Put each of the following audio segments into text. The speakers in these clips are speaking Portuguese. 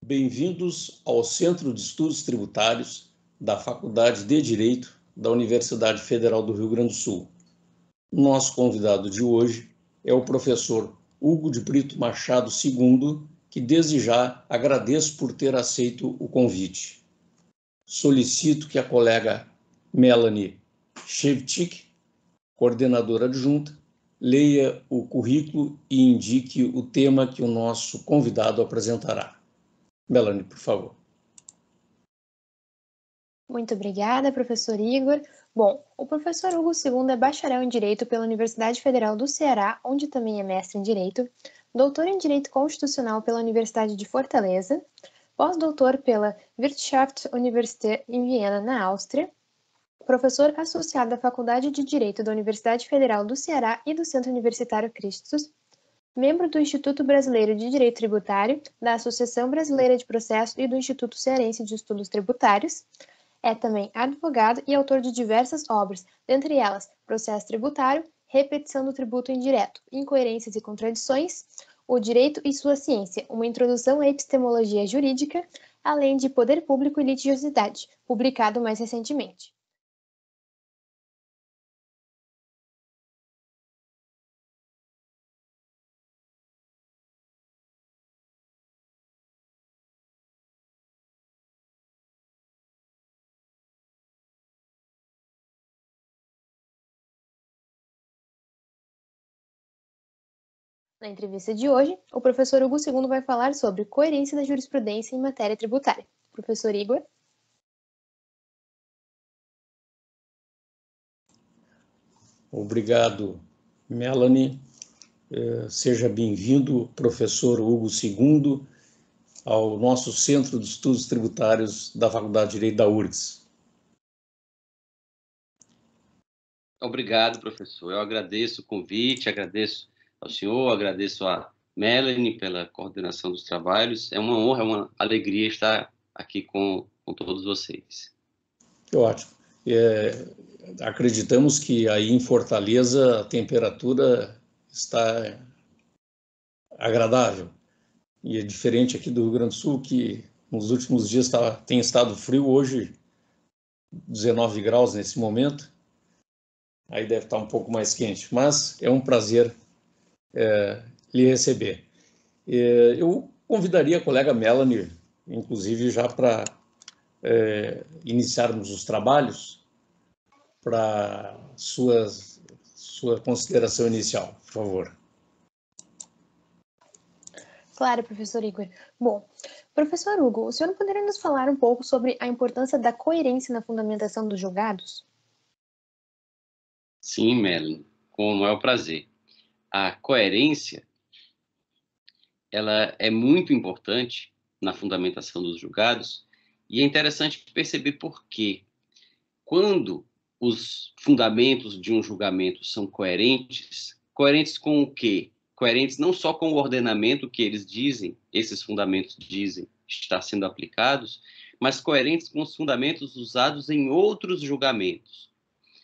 Bem-vindos ao Centro de Estudos Tributários da Faculdade de Direito da Universidade Federal do Rio Grande do Sul. Nosso convidado de hoje é o professor Hugo de Brito Machado II, que desde já agradeço por ter aceito o convite. Solicito que a colega Melanie Shevchik, coordenadora adjunta, leia o currículo e indique o tema que o nosso convidado apresentará. Melanie, por favor. Muito obrigada, professor Igor. Bom, o professor Hugo II é bacharel em Direito pela Universidade Federal do Ceará, onde também é mestre em Direito, doutor em Direito Constitucional pela Universidade de Fortaleza, pós-doutor pela Wirtschaftsuniversität em Viena, na Áustria, professor associado da Faculdade de Direito da Universidade Federal do Ceará e do Centro Universitário Christus, membro do Instituto Brasileiro de Direito Tributário, da Associação Brasileira de Processo e do Instituto Cearense de Estudos Tributários. É também advogado e autor de diversas obras, dentre elas Processo Tributário, Repetição do Tributo Indireto, Incoerências e Contradições, O Direito e Sua Ciência, uma introdução à epistemologia jurídica, além de Poder Público e Litigiosidade, publicado mais recentemente. Na entrevista de hoje, o professor Hugo II vai falar sobre coerência da jurisprudência em matéria tributária. Professor Igor? Obrigado, Melanie. Seja bem-vindo, professor Hugo II, ao nosso Centro de Estudos Tributários da Faculdade de Direito da URGS. Obrigado, professor. Eu agradeço o convite, agradeço ao senhor, agradeço a Melanie pela coordenação dos trabalhos. É uma honra, é uma alegria estar aqui com todos vocês. Que ótimo. Acreditamos que aí em Fortaleza a temperatura está agradável. E é diferente aqui do Rio Grande do Sul, que nos últimos dias tem estado frio, hoje 19 graus nesse momento. Aí deve estar um pouco mais quente, mas é um prazer lhe receber. Eu convidaria a colega Melanie, inclusive, já para iniciarmos os trabalhos, para sua consideração inicial, por favor. Claro, professor Igor. Bom, professor Hugo, o senhor poderia nos falar um pouco sobre a importância da coerência na fundamentação dos julgados? Sim, Melanie, com o maior prazer. A coerência, ela é muito importante na fundamentação dos julgados e é interessante perceber por quê. Quando os fundamentos de um julgamento são coerentes, coerentes com o quê? Coerentes não só com o ordenamento que eles dizem, esses fundamentos dizem estar sendo aplicados, mas coerentes com os fundamentos usados em outros julgamentos.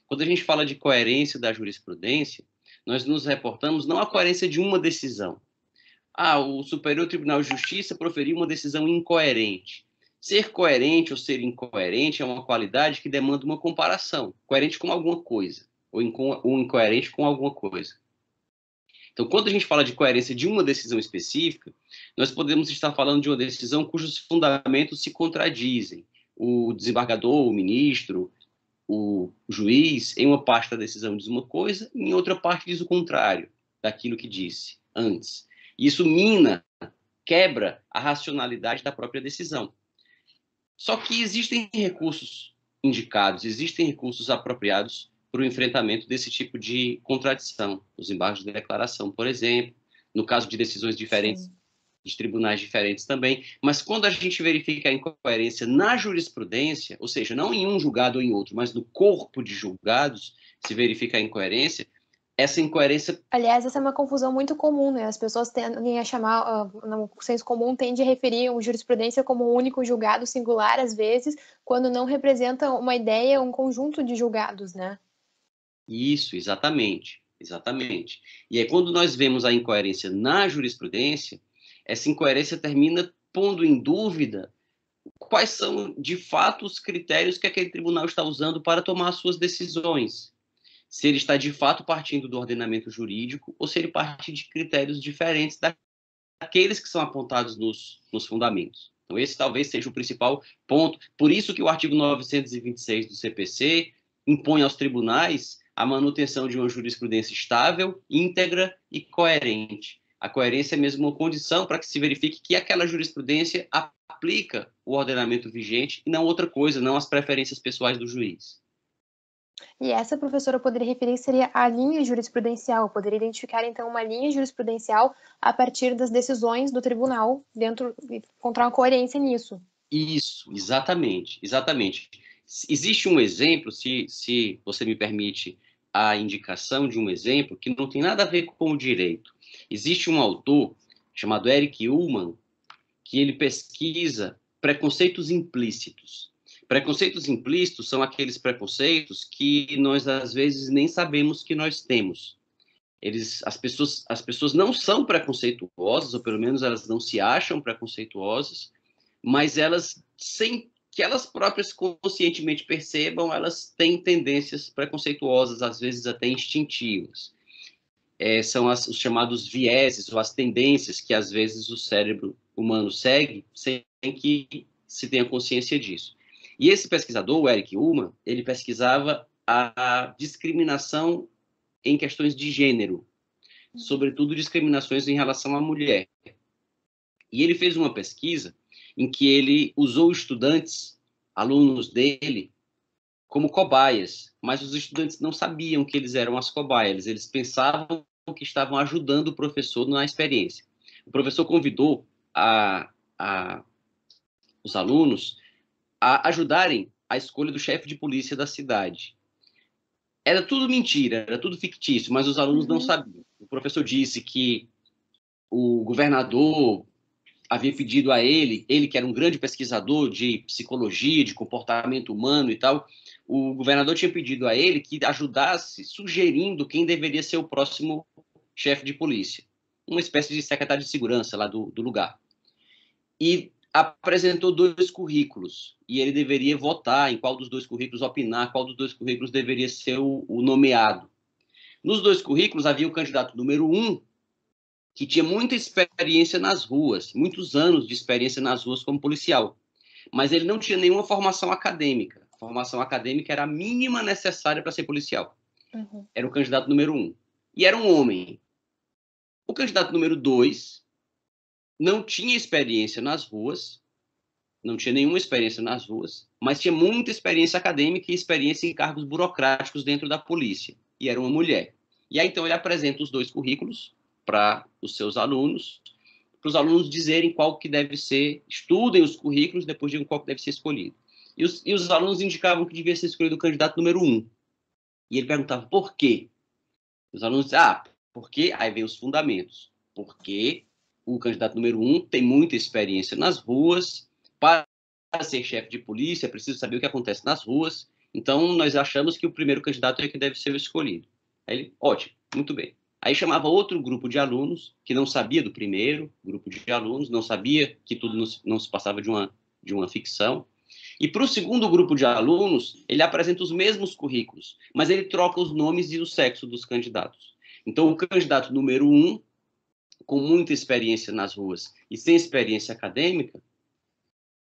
Quando a gente fala de coerência da jurisprudência, nós nos reportamos não à coerência de uma decisão. O Superior Tribunal de Justiça proferiu uma decisão incoerente. Ser coerente ou ser incoerente é uma qualidade que demanda uma comparação. Coerente com alguma coisa, ou incoerente com alguma coisa. Então, quando a gente fala de coerência de uma decisão específica, nós podemos estar falando de uma decisão cujos fundamentos se contradizem. O desembargador, o ministro, o juiz, em uma parte da decisão diz uma coisa, em outra parte diz o contrário daquilo que disse antes. Isso quebra a racionalidade da própria decisão. Só que existem recursos indicados, existem recursos apropriados para o enfrentamento desse tipo de contradição. Os embargos de declaração, por exemplo, no caso de decisões diferentes, sim, de tribunais diferentes também. Mas quando a gente verifica a incoerência na jurisprudência, ou seja, não em um julgado ou em outro, mas no corpo de julgados, se verifica a incoerência, essa incoerência... Aliás, essa é uma confusão muito comum, né? As pessoas tendem a chamar, no senso comum, tende a referir a jurisprudência como um único julgado singular, às vezes, quando não representa uma ideia, um conjunto de julgados, né? Isso, exatamente, exatamente. E aí, quando nós vemos a incoerência na jurisprudência, essa incoerência termina pondo em dúvida quais são, de fato, os critérios que aquele tribunal está usando para tomar as suas decisões. Se ele está, de fato, partindo do ordenamento jurídico ou se ele parte de critérios diferentes daqueles que são apontados nos fundamentos. Então, esse talvez seja o principal ponto. Por isso que o artigo 926 do CPC impõe aos tribunais a manutenção de uma jurisprudência estável, íntegra e coerente. A coerência é mesmo uma condição para que se verifique que aquela jurisprudência aplica o ordenamento vigente e não outra coisa, não as preferências pessoais do juiz. E essa, professora, eu poderia referir seria a linha jurisprudencial. Eu poderia identificar, então, uma linha jurisprudencial a partir das decisões do tribunal, encontrar uma coerência nisso. Isso, exatamente, exatamente. Existe um exemplo, se você me permite a indicação de um exemplo, que não tem nada a ver com o direito. Existe um autor chamado Eric Ullmann, que ele pesquisa preconceitos implícitos. Preconceitos implícitos são aqueles preconceitos que nós, às vezes, nem sabemos que nós temos. As pessoas não são preconceituosas, ou pelo menos elas não se acham preconceituosas, mas elas, sem que elas próprias conscientemente percebam, elas têm tendências preconceituosas, às vezes até instintivas. São os chamados vieses, ou as tendências que, às vezes, o cérebro humano segue, sem que se tenha consciência disso. E esse pesquisador, o Eric Ullmann, ele pesquisava a discriminação em questões de gênero, sobretudo discriminações em relação à mulher. E ele fez uma pesquisa em que ele usou estudantes, alunos dele, como cobaias, mas os estudantes não sabiam que eles eram as cobaias, eles pensavam que estavam ajudando o professor na experiência. O professor convidou os alunos a ajudarem a escolha do chefe de polícia da cidade. Era tudo mentira, era tudo fictício, mas os alunos não sabiam. O professor disse que o governador havia pedido a ele que era um grande pesquisador de psicologia, de comportamento humano e tal, o governador tinha pedido a ele que ajudasse sugerindo quem deveria ser o próximo chefe de polícia, uma espécie de secretário de segurança lá do lugar. E apresentou 2 currículos, e ele deveria votar em qual dos 2 currículos, opinar qual dos 2 currículos deveria ser o nomeado. Nos 2 currículos havia o candidato número 1, que tinha muita experiência nas ruas, muitos anos de experiência nas ruas como policial, mas ele não tinha nenhuma formação acadêmica. A formação acadêmica era a mínima necessária para ser policial. Era o candidato número 1. E era um homem. O candidato número 2 não tinha experiência nas ruas, não tinha nenhuma experiência nas ruas, mas tinha muita experiência acadêmica e experiência em cargos burocráticos dentro da polícia. E era uma mulher. E aí, então, ele apresenta os 2 currículos para os seus alunos, para os alunos dizerem qual que deve ser, estudem os currículos, depois digam qual que deve ser escolhido. E os alunos indicavam que devia ser escolhido o candidato número 1. E ele perguntava por quê. Os alunos diziam, porque, aí vem os fundamentos. Porque o candidato número 1 tem muita experiência nas ruas, para ser chefe de polícia é preciso saber o que acontece nas ruas, então nós achamos que o primeiro candidato é que deve ser o escolhido. Aí ele, ótimo, muito bem. Aí chamava outro grupo de alunos, que não sabia do primeiro grupo de alunos, não sabia que tudo não se passava de uma ficção. E para o segundo grupo de alunos, ele apresenta os mesmos currículos, mas ele troca os nomes e o sexo dos candidatos. Então, o candidato número 1, com muita experiência nas ruas e sem experiência acadêmica,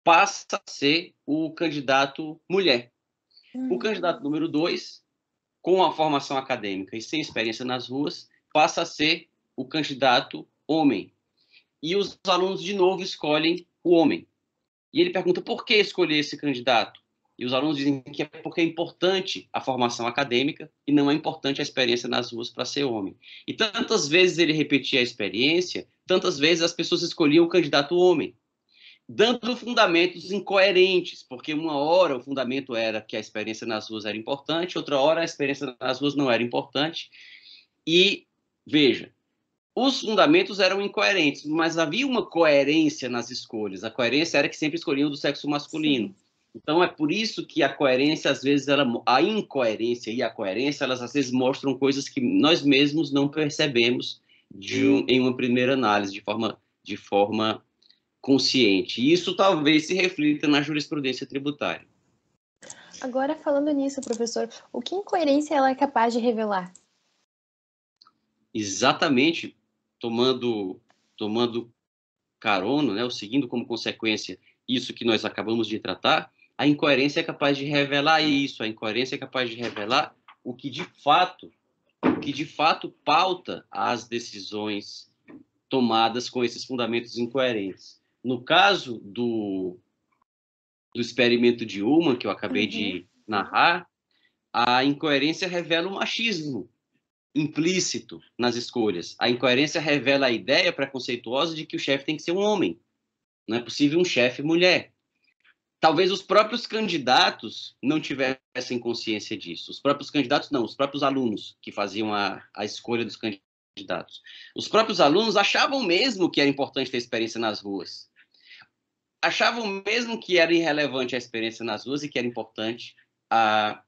passa a ser o candidato mulher. O candidato número 2, com a formação acadêmica e sem experiência nas ruas, passa a ser o candidato homem. E os alunos, de novo, escolhem o homem. E ele pergunta por que escolher esse candidato? E os alunos dizem que é porque é importante a formação acadêmica e não é importante a experiência nas ruas para ser homem. E tantas vezes ele repetia a experiência, tantas vezes as pessoas escolhiam o candidato homem, dando fundamentos incoerentes, porque uma hora o fundamento era que a experiência nas ruas era importante, outra hora a experiência nas ruas não era importante. E, veja, os fundamentos eram incoerentes, mas havia uma coerência nas escolhas. A coerência era que sempre escolhiam do sexo masculino. Sim. Então, é por isso que a coerência, às vezes, a incoerência e a coerência, elas, às vezes, mostram coisas que nós mesmos não percebemos em uma primeira análise, de forma consciente. E isso talvez se reflita na jurisprudência tributária. Agora, falando nisso, professor, o que incoerência ela é capaz de revelar? Exatamente, tomando carona, né, ou seguindo como consequência isso que nós acabamos de tratar, a incoerência é capaz de revelar isso, a incoerência é capaz de revelar o que de fato pauta as decisões tomadas com esses fundamentos incoerentes. No caso do experimento de Ullmann, que eu acabei de narrar, a incoerência revela o machismo implícito nas escolhas. A incoerência revela a ideia preconceituosa de que o chefe tem que ser um homem. Não é possível um chefe mulher. Talvez os próprios candidatos não tivessem consciência disso. Os próprios candidatos não, os próprios alunos que faziam a escolha dos candidatos. Os próprios alunos achavam mesmo que era importante ter experiência nas ruas. Achavam mesmo que era irrelevante a experiência nas ruas e que era importante a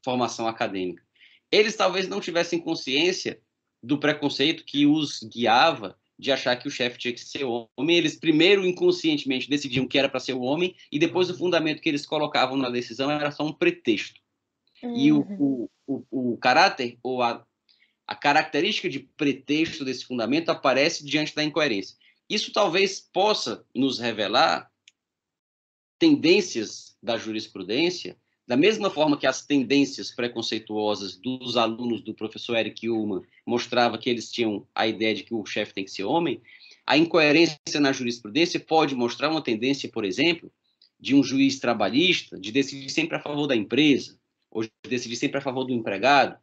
formação acadêmica. Eles talvez não tivessem consciência do preconceito que os guiava de achar que o chefe tinha que ser homem. Eles primeiro inconscientemente decidiam que era para ser o homem e depois o fundamento que eles colocavam na decisão era só um pretexto. E o caráter ou a característica de pretexto desse fundamento aparece diante da incoerência. Isso talvez possa nos revelar tendências da jurisprudência, da mesma forma que as tendências preconceituosas dos alunos do professor Eric Ullmann mostrava que eles tinham a ideia de que o chefe tem que ser homem, a incoerência na jurisprudência pode mostrar uma tendência, por exemplo, de um juiz trabalhista de decidir sempre a favor da empresa, ou de decidir sempre a favor do empregado,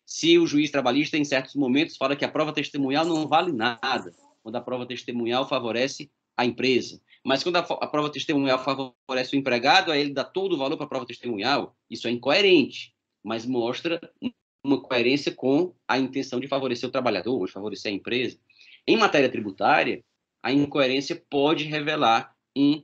se o juiz trabalhista, em certos momentos, fala que a prova testemunhal não vale nada, quando a prova testemunhal favorece a empresa. Mas quando a prova testemunhal favorece o empregado, aí ele dá todo o valor para a prova testemunhal. Isso é incoerente, mas mostra uma coerência com a intenção de favorecer o trabalhador, de favorecer a empresa. Em matéria tributária, a incoerência pode revelar um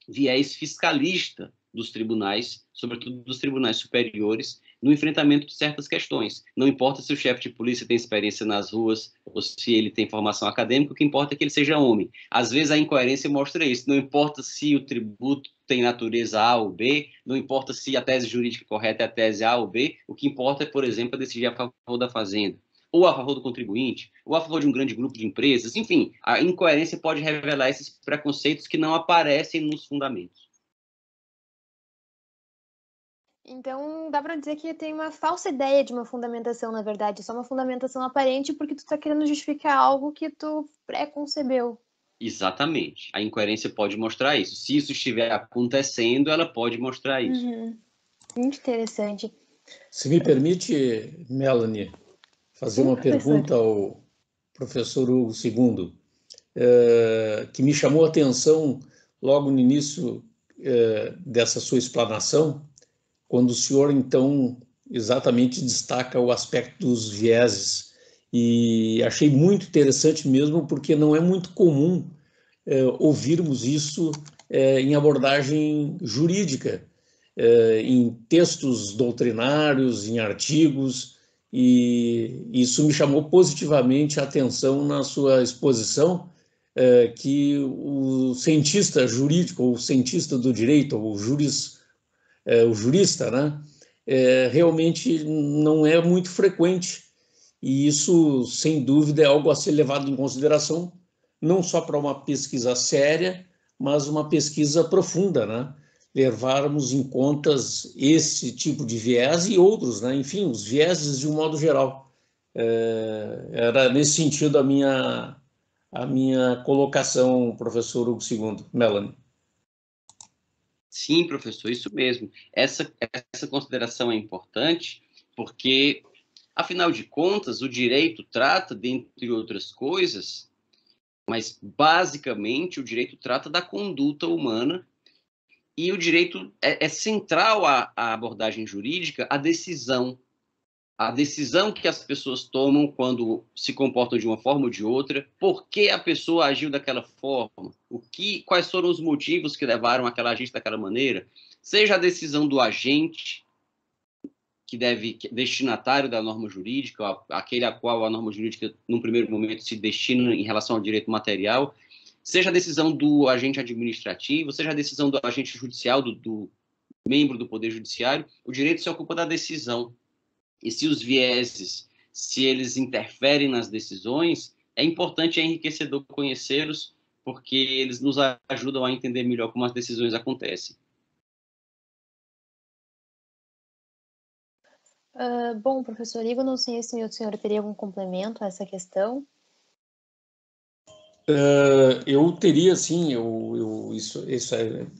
viés fiscalista dos tribunais, sobretudo dos tribunais superiores, no enfrentamento de certas questões. Não importa se o chefe de polícia tem experiência nas ruas ou se ele tem formação acadêmica, o que importa é que ele seja homem. Às vezes a incoerência mostra isso. Não importa se o tributo tem natureza A ou B, não importa se a tese jurídica correta é a tese A ou B, o que importa é, por exemplo, decidir a favor da fazenda, ou a favor do contribuinte, ou a favor de um grande grupo de empresas. Enfim, a incoerência pode revelar esses preconceitos que não aparecem nos fundamentos. Então, dá para dizer que tem uma falsa ideia de uma fundamentação, na verdade, só uma fundamentação aparente porque tu está querendo justificar algo que tu pré-concebeu. Exatamente. A incoerência pode mostrar isso. Se isso estiver acontecendo, ela pode mostrar isso. Muito interessante. Se me permite, Melanie, fazer uma pergunta ao professor Hugo II, que me chamou a atenção logo no início dessa sua explanação, quando o senhor, então, exatamente destaca o aspecto dos vieses. E achei muito interessante mesmo, porque não é muito comum ouvirmos isso em abordagem jurídica, em textos doutrinários, em artigos, e isso me chamou positivamente a atenção na sua exposição, que o cientista jurídico, ou o cientista do direito, ou o jurista, né, realmente não é muito frequente, e isso, sem dúvida, é algo a ser levado em consideração, não só para uma pesquisa séria, mas uma pesquisa profunda, né? Levarmos em conta esse tipo de viés e outros, né? Enfim, os vieses de um modo geral. Era nesse sentido a minha colocação, professor Hugo II. Melanie. Sim, professor, isso mesmo. Essa consideração é importante porque, afinal de contas, o direito trata, dentre outras coisas, mas basicamente o direito trata da conduta humana e o direito é central à abordagem jurídica, a decisão que as pessoas tomam quando se comportam de uma forma ou de outra, por que a pessoa agiu daquela forma, quais foram os motivos que levaram aquela a agir daquela maneira, seja a decisão do agente, destinatário da norma jurídica, aquele a qual a norma jurídica, num primeiro momento, se destina em relação ao direito material, seja a decisão do agente administrativo, seja a decisão do agente judicial, do membro do Poder Judiciário, o direito se ocupa da decisão. E se os vieses, se eles interferem nas decisões, é importante e enriquecedor conhecê-los, porque eles nos ajudam a entender melhor como as decisões acontecem. Bom, professor Igor, não sei se o senhor teria algum complemento a essa questão. Eu teria, sim, isso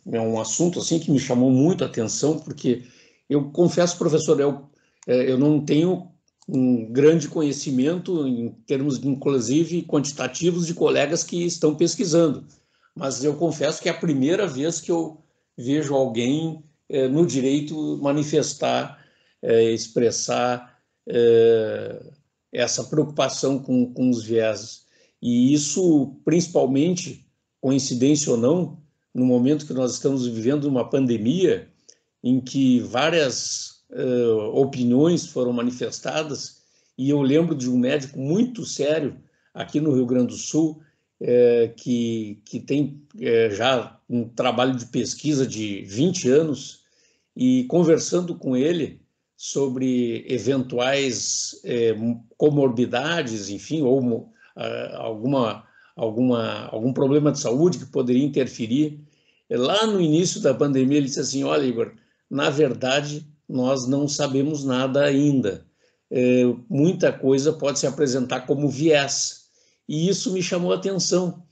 é um assunto assim que me chamou muito a atenção, porque eu confesso, professor, eu não tenho um grande conhecimento em termos, inclusive, quantitativos de colegas que estão pesquisando, mas eu confesso que é a primeira vez que eu vejo alguém no direito manifestar, expressar essa preocupação com os vieses. E isso, principalmente, coincidência ou não, no momento que nós estamos vivendo uma pandemia, em que várias opiniões foram manifestadas, e eu lembro de um médico muito sério aqui no Rio Grande do Sul, que tem já um trabalho de pesquisa de 20 anos, e conversando com ele sobre eventuais comorbidades, enfim, ou algum problema de saúde que poderia interferir. Lá no início da pandemia, ele disse assim: olha, Igor, na verdade, nós não sabemos nada ainda. Muita coisa pode se apresentar como viés. E isso me chamou a atenção,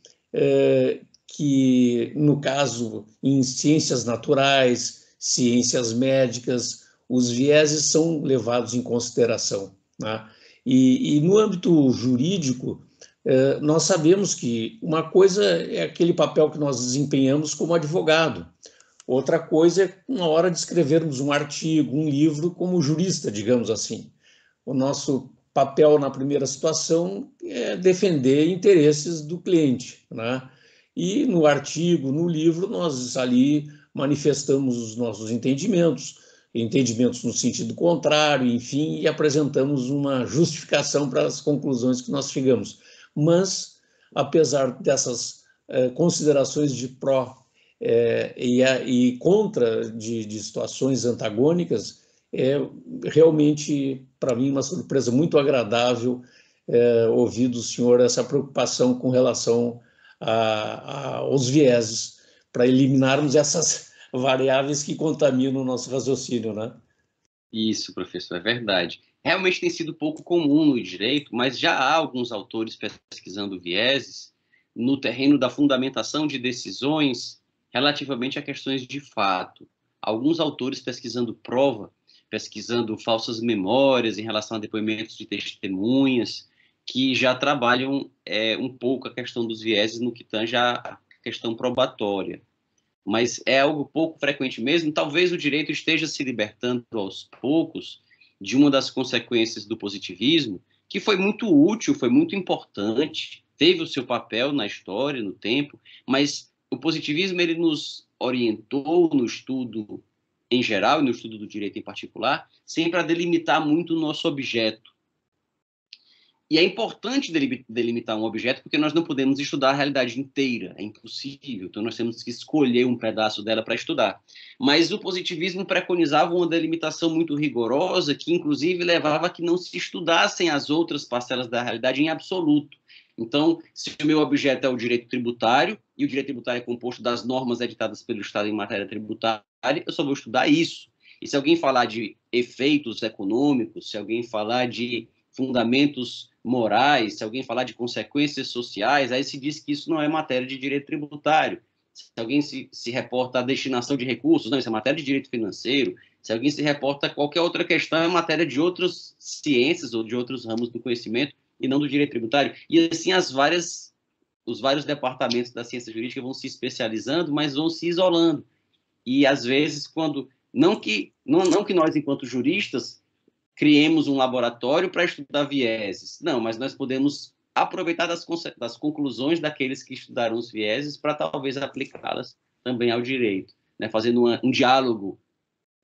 que, no caso, em ciências naturais, ciências médicas, os vieses são levados em consideração, né? E no âmbito jurídico, nós sabemos que uma coisa é aquele papel que nós desempenhamos como advogado, outra coisa é na hora de escrevermos um artigo, um livro, como jurista, digamos assim. O nosso papel na primeira situação é defender interesses do cliente, né? E no artigo, no livro, nós ali manifestamos os nossos entendimentos no sentido contrário, enfim, e apresentamos uma justificação para as conclusões que nós chegamos. Mas, apesar dessas considerações de pró e contra de situações antagônicas, é realmente, para mim, uma surpresa muito agradável ouvir do senhor essa preocupação com relação aos vieses, para eliminarmos essas variáveis que contaminam o nosso raciocínio, né? Isso, professor, é verdade. Realmente tem sido pouco comum no direito, mas já há alguns autores pesquisando vieses no terreno da fundamentação de decisões relativamente a questões de fato. Alguns autores pesquisando prova, pesquisando falsas memórias em relação a depoimentos de testemunhas, que já trabalham um pouco a questão dos vieses no que tange a questão probatória. Mas é algo pouco frequente mesmo. Talvez o direito esteja se libertando aos poucos de uma das consequências do positivismo, que foi muito útil, foi muito importante, teve o seu papel na história, no tempo, mas o positivismo ele nos orientou no estudo em geral e no estudo do direito em particular, sempre a delimitar muito o nosso objeto. E é importante delimitar um objeto porque nós não podemos estudar a realidade inteira, é impossível. Então nós temos que escolher um pedaço dela para estudar. Mas o positivismo preconizava uma delimitação muito rigorosa que inclusive levava a que não se estudassem as outras parcelas da realidade em absoluto. Então, se o meu objeto é o direito tributário, e o direito tributário é composto das normas editadas pelo Estado em matéria tributária, eu só vou estudar isso. E se alguém falar de efeitos econômicos, se alguém falar de fundamentos morais, se alguém falar de consequências sociais, aí se diz que isso não é matéria de direito tributário. Se alguém se reporta à destinação de recursos, não, isso é matéria de direito financeiro. Se alguém se reporta a qualquer outra questão, é matéria de outras ciências ou de outros ramos do conhecimento e não do direito tributário. E assim os vários departamentos da ciência jurídica vão se especializando, mas vão se isolando. E às vezes, quando não que nós, enquanto juristas, criemos um laboratório para estudar vieses. Não, mas nós podemos aproveitar das conclusões daqueles que estudaram os vieses para talvez aplicá-las também ao direito, né? Fazendo um diálogo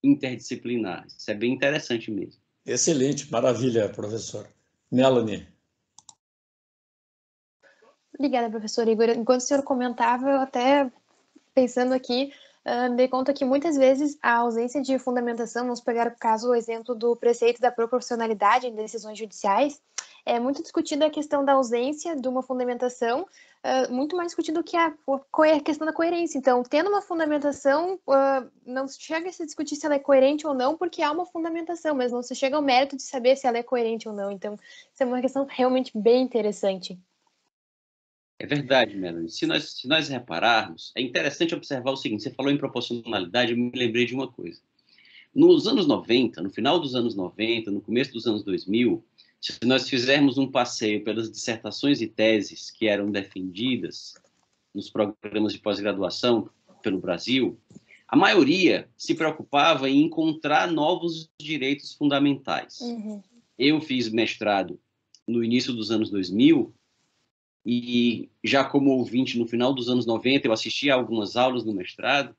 interdisciplinar. Isso é bem interessante mesmo. Excelente, maravilha, professor. Melanie. Obrigada, professor Igor. Enquanto o senhor comentava, eu até pensando aqui, dei conta que muitas vezes a ausência de fundamentação, vamos pegar o exemplo do preceito da proporcionalidade em decisões judiciais, é muito discutida a questão da ausência de uma fundamentação, muito mais discutido que a questão da coerência. Então, tendo uma fundamentação, não chega a se discutir se ela é coerente ou não, porque há uma fundamentação, mas não se chega ao mérito de saber se ela é coerente ou não. Então, isso é uma questão realmente bem interessante. É verdade, Melanie. Se nós repararmos, é interessante observar o seguinte: você falou em proporcionalidade, eu me lembrei de uma coisa. Nos anos 90, no final dos anos 90, no começo dos anos 2000, se nós fizermos um passeio pelas dissertações e teses que eram defendidas nos programas de pós-graduação pelo Brasil, a maioria se preocupava em encontrar novos direitos fundamentais. Uhum. Eu fiz mestrado no início dos anos 2000 e já como ouvinte no final dos anos 90, eu assisti a algumas aulas no mestrado,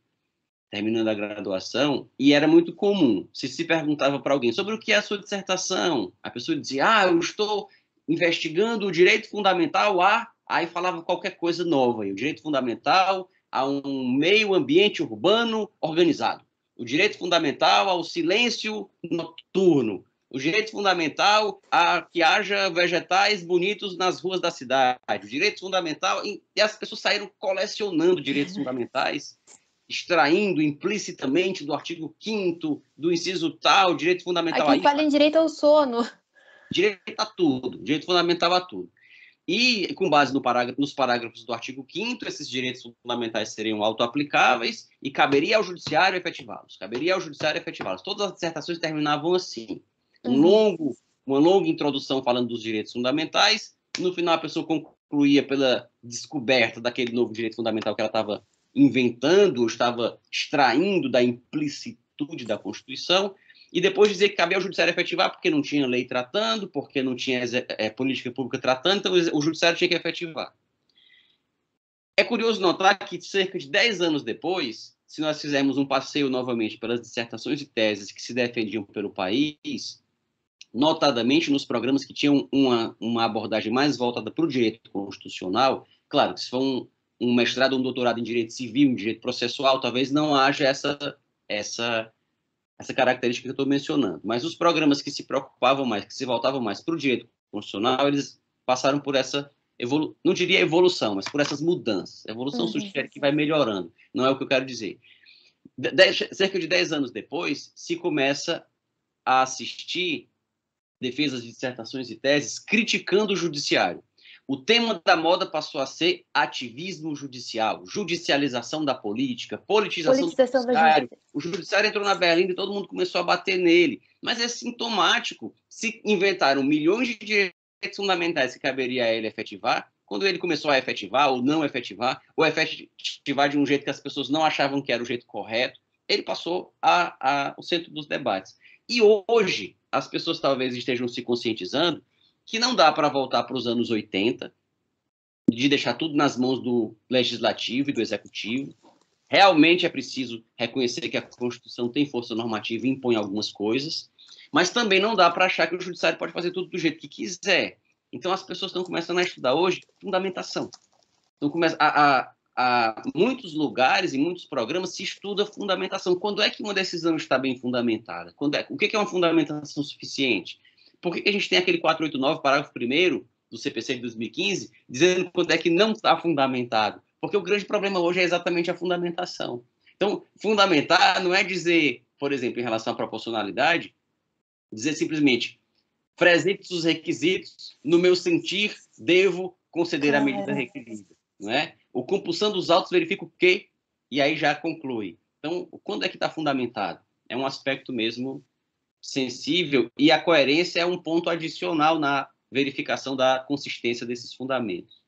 terminando a graduação, e era muito comum, se perguntava para alguém sobre o que é a sua dissertação, a pessoa dizia, eu estou investigando o direito fundamental a... Aí falava qualquer coisa nova, o direito fundamental a um meio ambiente urbano organizado, o direito fundamental ao silêncio noturno, o direito fundamental a que haja vegetais bonitos nas ruas da cidade, o direito fundamental... E as pessoas saíram colecionando direitos fundamentais, extraindo implicitamente do artigo 5º, do inciso tal, direito fundamental a isso. Aqui fala em direito ao sono. Direito a tudo, direito fundamental a tudo. E, com base nos parágrafos do artigo 5º, esses direitos fundamentais seriam autoaplicáveis e caberia ao judiciário efetivá-los. Todas as dissertações terminavam assim. Uma longa introdução falando dos direitos fundamentais. No final, a pessoa concluía pela descoberta daquele novo direito fundamental que ela estava inventando, ou estava extraindo da implicitude da Constituição, e depois dizer que cabia ao judiciário efetivar porque não tinha lei tratando, porque não tinha política pública tratando, então o judiciário tinha que efetivar. É curioso notar que cerca de 10 anos depois, se nós fizermos um passeio novamente pelas dissertações e teses que se defendiam pelo país, notadamente nos programas que tinham uma abordagem mais voltada para o direito constitucional, claro que se for um mestrado ou um doutorado em direito civil, em direito processual, talvez não haja essa característica que eu estou mencionando. Mas os programas que se preocupavam mais, que se voltavam mais para o direito constitucional, eles passaram por essa, não diria evolução, mas por essas mudanças. A evolução sugere que vai melhorando, não é o que eu quero dizer. Cerca de 10 anos depois, se começa a assistir defesas de dissertações e teses criticando o judiciário. O tema da moda passou a ser ativismo judicial, judicialização da política, politização do judiciário. O judiciário entrou na berlinda e todo mundo começou a bater nele. Mas é sintomático. Se inventaram milhões de direitos fundamentais que caberia a ele efetivar, quando ele começou a efetivar ou não efetivar, ou efetivar de um jeito que as pessoas não achavam que era o jeito correto, ele passou ao centro dos debates. E hoje, as pessoas talvez estejam se conscientizando que não dá para voltar para os anos 80, de deixar tudo nas mãos do legislativo e do executivo. Realmente é preciso reconhecer que a Constituição tem força normativa e impõe algumas coisas, mas também não dá para achar que o judiciário pode fazer tudo do jeito que quiser. Então as pessoas estão começando a estudar hoje fundamentação. Então muitos lugares e muitos programas se estuda fundamentação. Quando é que uma decisão está bem fundamentada? O que é uma fundamentação suficiente? Por que a gente tem aquele 489, parágrafo 1º do CPC de 2015, dizendo quando é que não está fundamentado? Porque o grande problema hoje é exatamente a fundamentação. Então, fundamentar não é dizer, por exemplo, em relação à proporcionalidade, dizer simplesmente, presentes os requisitos, no meu sentir, devo conceder a medida requerida. Não é? O compulsão dos autos verifica o quê? E aí já conclui. Então, quando é que está fundamentado? É um aspecto mesmo sensível, e a coerência é um ponto adicional na verificação da consistência desses fundamentos.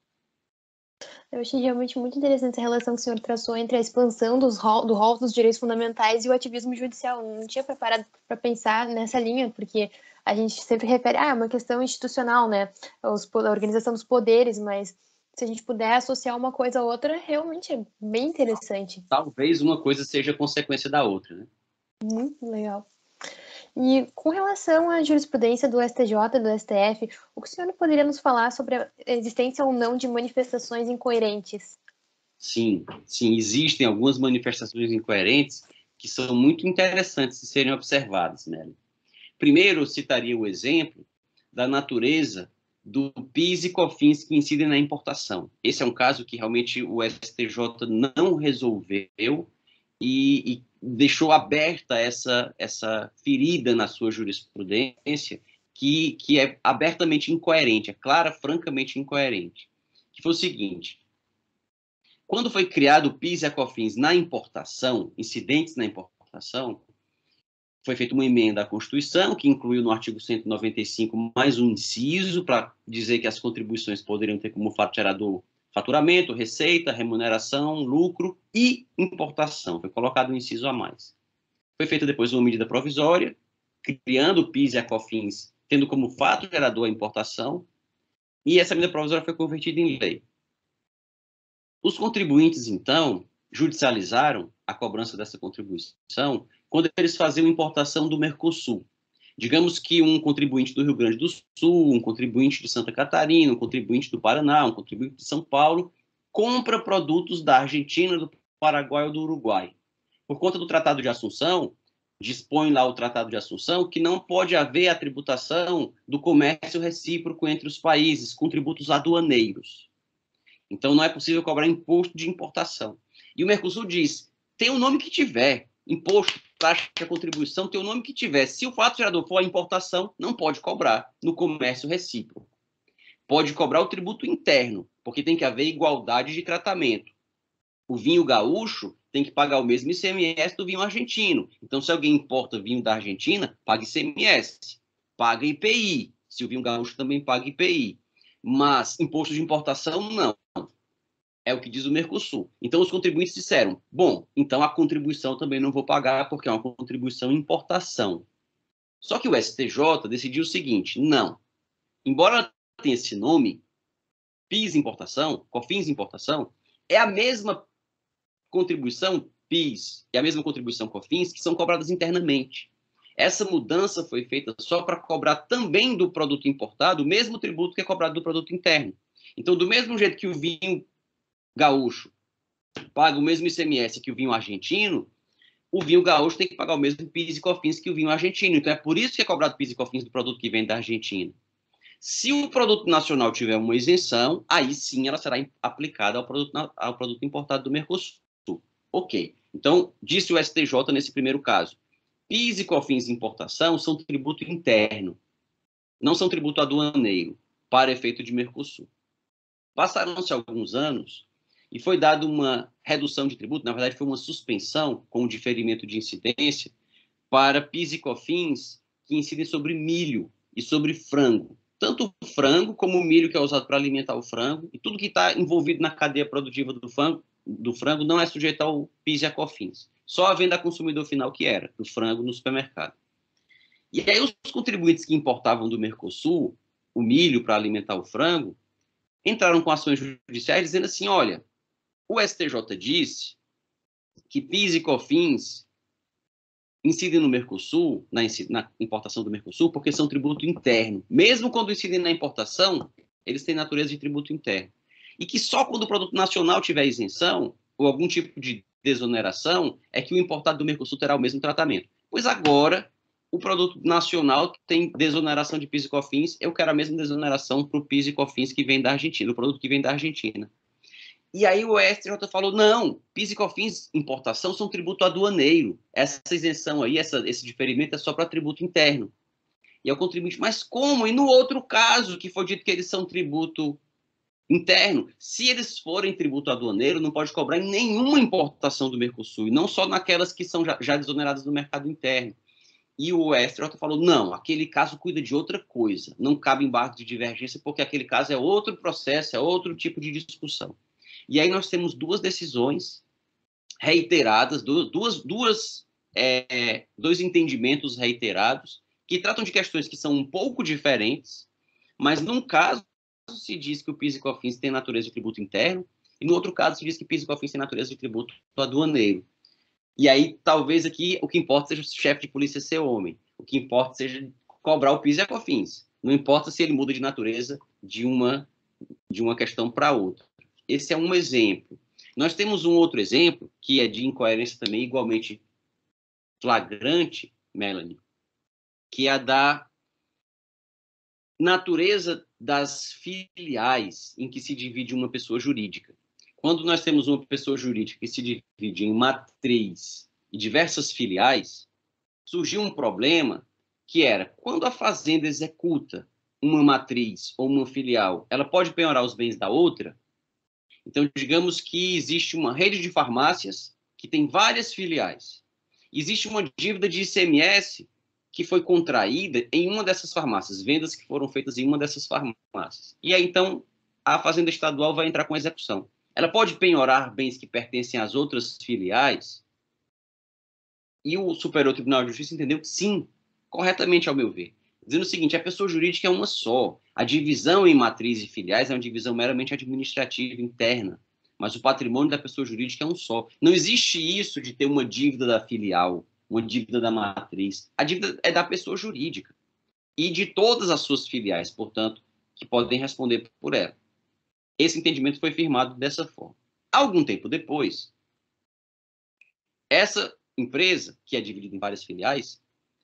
Eu achei realmente muito interessante essa relação que o senhor traçou entre a expansão do rol dos direitos fundamentais e o ativismo judicial. Não tinha preparado para pensar nessa linha, porque a gente sempre refere a uma questão institucional, né? A organização dos poderes, mas se a gente puder associar uma coisa a outra, realmente é bem interessante. Talvez uma coisa seja consequência da outra, né? Muito legal. E com relação à jurisprudência do STJ e do STF, o que o senhor poderia nos falar sobre a existência ou não de manifestações incoerentes? Sim, sim, existem algumas manifestações incoerentes que são muito interessantes de serem observadas, né? Primeiro, eu citaria o exemplo da natureza do PIS e COFINS que incidem na importação. Esse é um caso que realmente o STJ não resolveu e deixou aberta essa ferida na sua jurisprudência, que é abertamente incoerente, é clara, francamente incoerente. Que foi o seguinte: quando foi criado o PIS e a COFINS na importação, incidentes na importação, foi feita uma emenda à Constituição, que incluiu no artigo 195 mais um inciso para dizer que as contribuições poderiam ter como fato gerador faturamento, receita, remuneração, lucro e importação. Foi colocado um inciso a mais. Foi feita depois uma medida provisória, criando o PIS e a COFINS, tendo como fato gerador a importação, e essa medida provisória foi convertida em lei. Os contribuintes, então, judicializaram a cobrança dessa contribuição quando eles faziam importação do Mercosul. Digamos que um contribuinte do Rio Grande do Sul, um contribuinte de Santa Catarina, um contribuinte do Paraná, um contribuinte de São Paulo, compra produtos da Argentina, do Paraguai ou do Uruguai. Por conta do Tratado de Assunção, dispõe lá o Tratado de Assunção que não pode haver a tributação do comércio recíproco entre os países com tributos aduaneiros. Então, não é possível cobrar imposto de importação. E o Mercosul diz, tem o nome que tiver, imposto, taxa, contribuição, tem o nome que tiver. Se o fato gerador for a importação, não pode cobrar no comércio recíproco. Pode cobrar o tributo interno, porque tem que haver igualdade de tratamento. O vinho gaúcho tem que pagar o mesmo ICMS do vinho argentino. Então, se alguém importa vinho da Argentina, paga ICMS, paga IPI. Se o vinho gaúcho também paga IPI. Mas imposto de importação, não. É o que diz o Mercosul. Então, os contribuintes disseram, bom, então a contribuição também não vou pagar porque é uma contribuição em importação. Só que o STJ decidiu o seguinte, não. Embora ela tenha esse nome, PIS importação, COFINS importação, é a mesma contribuição PIS e a mesma contribuição COFINS que são cobradas internamente. Essa mudança foi feita só para cobrar também do produto importado o mesmo tributo que é cobrado do produto interno. Então, do mesmo jeito que o vinho gaúcho paga o mesmo ICMS que o vinho argentino, o vinho gaúcho tem que pagar o mesmo PIS e COFINS que o vinho argentino. Então, é por isso que é cobrado PIS e COFINS do produto que vem da Argentina. Se o produto nacional tiver uma isenção, aí sim ela será aplicada ao produto importado do Mercosul. Ok. Então, disse o STJ nesse primeiro caso, PIS e COFINS de importação são tributo interno, não são tributo aduaneiro, para efeito de Mercosul. Passaram-se alguns anos e foi dada uma redução de tributo, na verdade foi uma suspensão com o diferimento de incidência para PIS e COFINS que incidem sobre milho e sobre frango. Tanto o frango como o milho que é usado para alimentar o frango e tudo que está envolvido na cadeia produtiva do frango não é sujeito ao PIS e a COFINS. Só a venda ao consumidor final que era, do frango no supermercado. E aí os contribuintes que importavam do Mercosul o milho para alimentar o frango entraram com ações judiciais dizendo assim, olha, o STJ disse que PIS e COFINS incidem no Mercosul, na importação do Mercosul, porque são tributo interno. Mesmo quando incidem na importação, eles têm natureza de tributo interno. E que só quando o produto nacional tiver isenção, ou algum tipo de desoneração, é que o importado do Mercosul terá o mesmo tratamento. Pois agora, o produto nacional tem desoneração de PIS e COFINS, eu quero a mesma desoneração para o PIS e COFINS que vem da Argentina, o produto que vem da Argentina. E aí o STJ falou, não, PIS e COFINS importação são tributo aduaneiro. Essa isenção aí, esse diferimento é só para tributo interno. E é o contribuinte, mas como? E no outro caso, que foi dito que eles são tributo interno, se eles forem tributo aduaneiro, não pode cobrar em nenhuma importação do Mercosul, e não só naquelas que são já desoneradas no mercado interno. E o STJ falou, não, aquele caso cuida de outra coisa, não cabe embargo de divergência, porque aquele caso é outro processo, é outro tipo de discussão. E aí nós temos duas decisões reiteradas, dois entendimentos reiterados, que tratam de questões que são um pouco diferentes, mas num caso se diz que o PIS e COFINS tem natureza de tributo interno, e no outro caso se diz que PIS e COFINS tem natureza de tributo aduaneiro. E aí, talvez aqui, o que importa seja o chefe de polícia ser homem. O que importa seja cobrar o PIS e a COFINS. Não importa se ele muda de natureza de uma questão para outra. Esse é um exemplo. Nós temos um outro exemplo, que é de incoerência também igualmente flagrante, Melanie, que é a da natureza das filiais em que se divide uma pessoa jurídica. Quando nós temos uma pessoa jurídica que se divide em matriz e diversas filiais, surgiu um problema que era, quando a fazenda executa uma matriz ou uma filial, ela pode penhorar os bens da outra? Então, digamos que existe uma rede de farmácias que tem várias filiais. Existe uma dívida de ICMS que foi contraída em uma dessas farmácias, vendas que foram feitas em uma dessas farmácias. E aí, então, a Fazenda Estadual vai entrar com execução. Ela pode penhorar bens que pertencem às outras filiais? E o Superior Tribunal de Justiça entendeu que sim, corretamente, ao meu ver. Dizendo o seguinte, a pessoa jurídica é uma só. A divisão em matriz e filiais é uma divisão meramente administrativa, interna. Mas o patrimônio da pessoa jurídica é um só. Não existe isso de ter uma dívida da filial, uma dívida da matriz. A dívida é da pessoa jurídica. E de todas as suas filiais, portanto, que podem responder por ela. Esse entendimento foi firmado dessa forma. Algum tempo depois, essa empresa, que é dividida em várias filiais,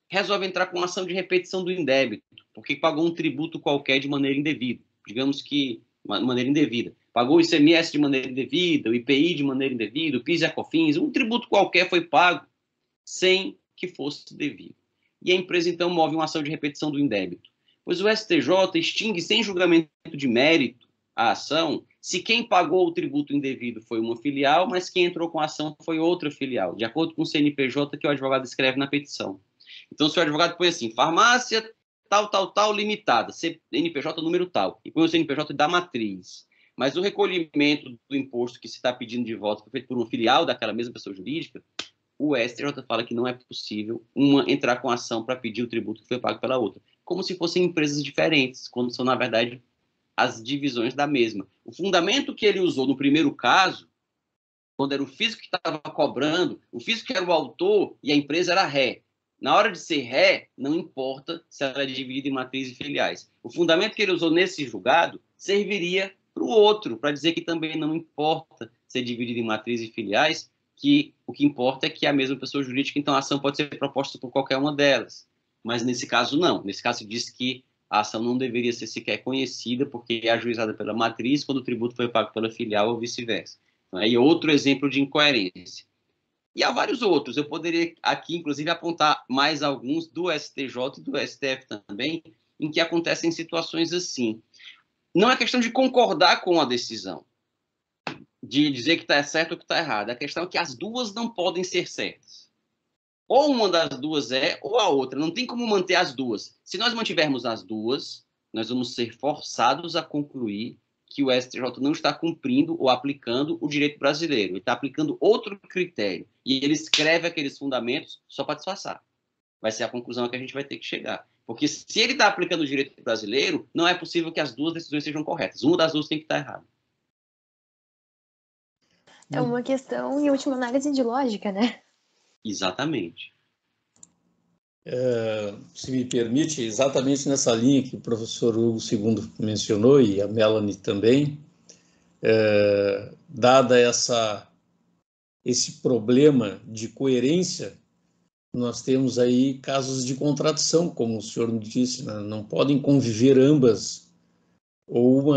resolve entrar com uma ação de repetição do indébito, porque pagou um tributo qualquer de maneira indevida. Digamos que, de maneira indevida. Pagou o ICMS de maneira indevida, o IPI de maneira indevida, o PIS e a COFINS, um tributo qualquer foi pago sem que fosse devido. E a empresa, então, move uma ação de repetição do indébito. Pois o STJ extingue sem julgamento de mérito a ação se quem pagou o tributo indevido foi uma filial, mas quem entrou com a ação foi outra filial, de acordo com o CNPJ que o advogado escreve na petição. Então, se o advogado põe assim, farmácia tal, limitada, CNPJ número tal, e põe o CNPJ da matriz, mas o recolhimento do imposto que se está pedindo de volta foi feito por uma filial daquela mesma pessoa jurídica, o STJ fala que não é possível uma entrar com ação para pedir o tributo que foi pago pela outra, como se fossem empresas diferentes, quando são, na verdade, as divisões da mesma. O fundamento que ele usou no primeiro caso, quando era o físico que estava cobrando, o físico que era o autor e a empresa era ré. Na hora de ser ré, não importa se ela é dividida em matrizes e filiais. O fundamento que ele usou nesse julgado serviria para o outro, para dizer que também não importa ser dividida em matrizes e filiais, que o que importa é que é a mesma pessoa jurídica, então a ação pode ser proposta por qualquer uma delas. Mas nesse caso, não. Nesse caso, diz que a ação não deveria ser sequer conhecida, porque é ajuizada pela matriz quando o tributo foi pago pela filial ou vice-versa. Então, aí outro exemplo de incoerência. E há vários outros. Eu poderia aqui, inclusive, apontar mais alguns do STJ e do STF também, em que acontecem situações assim. Não é questão de concordar com a decisão, de dizer que está certo ou que está errado. A questão é que as duas não podem ser certas. Ou uma das duas é, ou a outra. Não tem como manter as duas. Se nós mantivermos as duas, nós vamos ser forçados a concluir que o STJ não está cumprindo ou aplicando o direito brasileiro. Ele está aplicando outro critério. E ele escreve aqueles fundamentos só para disfarçar. Vai ser a conclusão a que a gente vai ter que chegar. Porque se ele está aplicando o direito brasileiro, não é possível que as duas decisões sejam corretas. Uma das duas tem que estar errada. É uma questão, em última análise, de lógica, né? Exatamente. Se me permite, exatamente nessa linha que o professor Hugo II mencionou, e a Melanie também, dada esse problema de coerência, nós temos aí casos de contradição, como o senhor me disse, né? Não podem conviver ambas, ou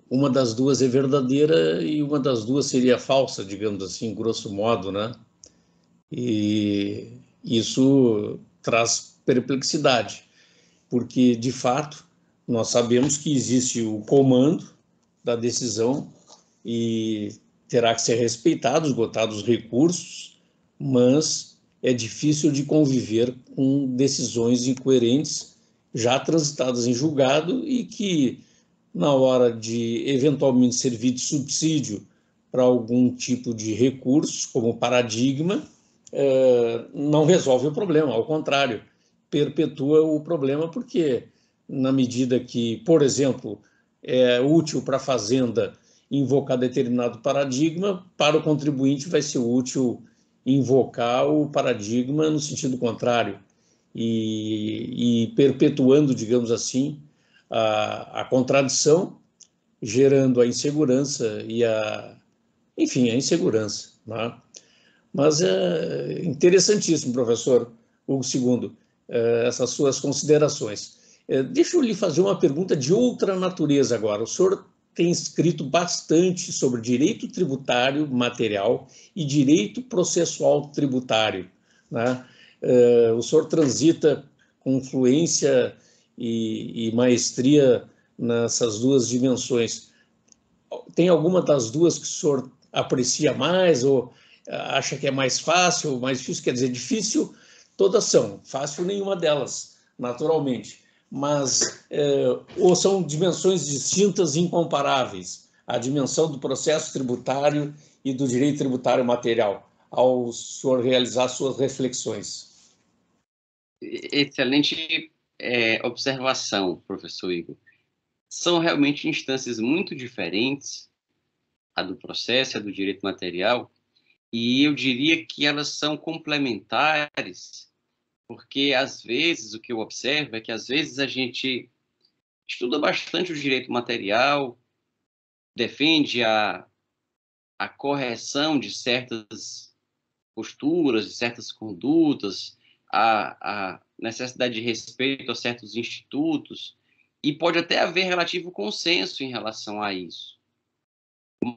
uma das duas é verdadeira e uma das duas seria falsa, digamos assim, grosso modo, né? E isso traz perplexidade, porque, de fato, nós sabemos que existe o comando da decisão e terá que ser respeitado, esgotados os recursos, mas é difícil de conviver com decisões incoerentes já transitadas em julgado e que, na hora de eventualmente servir de subsídio para algum tipo de recurso, como paradigma, não resolve o problema, ao contrário, perpetua o problema, porque na medida que, por exemplo, é útil para a fazenda invocar determinado paradigma, para o contribuinte vai ser útil invocar o paradigma no sentido contrário. e perpetuando, digamos assim, a contradição, gerando a insegurança e enfim, a insegurança, né? Mas é interessantíssimo, professor Hugo II, essas suas considerações. Deixa eu lhe fazer uma pergunta de outra natureza agora. O senhor tem escrito bastante sobre direito tributário material e direito processual tributário, né? O senhor transita com fluência e maestria nessas duas dimensões. Tem alguma das duas que o senhor aprecia mais ou acha que é mais fácil, mais difícil? Quer dizer, difícil todas são, fácil nenhuma delas, naturalmente. Mas ou são dimensões distintas e incomparáveis, a dimensão do processo tributário e do direito tributário material, ao senhor realizar suas reflexões. Excelente observação, professor Igor. São realmente instâncias muito diferentes, a do processo e a do direito material, e eu diria que elas são complementares, porque, às vezes, o que eu observo é que, às vezes, a gente estuda bastante o direito material, defende a correção de certas posturas, de certas condutas, a necessidade de respeito a certos institutos, e pode até haver relativo consenso em relação a isso.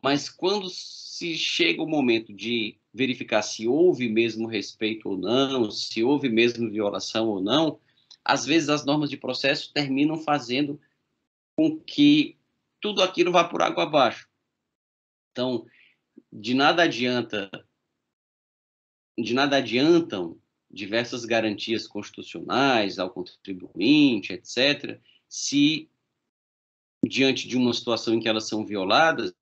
Mas quando se chega o momento de verificar se houve mesmo respeito ou não, se houve mesmo violação ou não, às vezes as normas de processo terminam fazendo com que tudo aquilo vá por água abaixo. Então, de nada adiantam diversas garantias constitucionais ao contribuinte, etc., se, diante de uma situação em que elas são violadas,